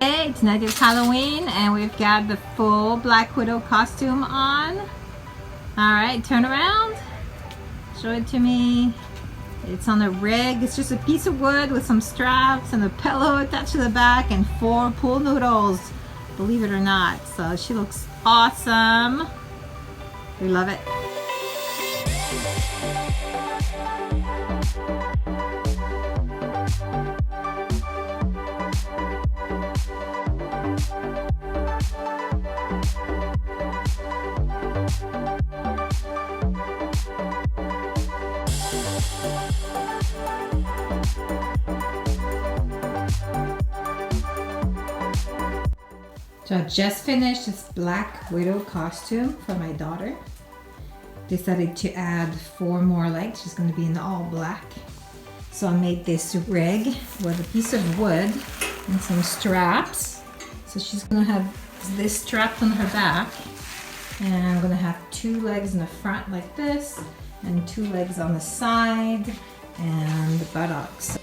Hey, tonight is Halloween and we've got the full Black Widow costume on. Alright, turn around. Show it to me. It's on a rig. It's just a piece of wood with some straps and a pillow attached to the back and 4 pool noodles, believe it or not. So she looks awesome. We love it. So I just finished this Black Widow costume for my daughter. Decided to add 4 more legs. She's going to be in all black. So I made this rig with a piece of wood and some straps. So she's going to have this strapped on her back. And I'm going to have 2 legs in the front like this and 2 legs on the side and the buttocks.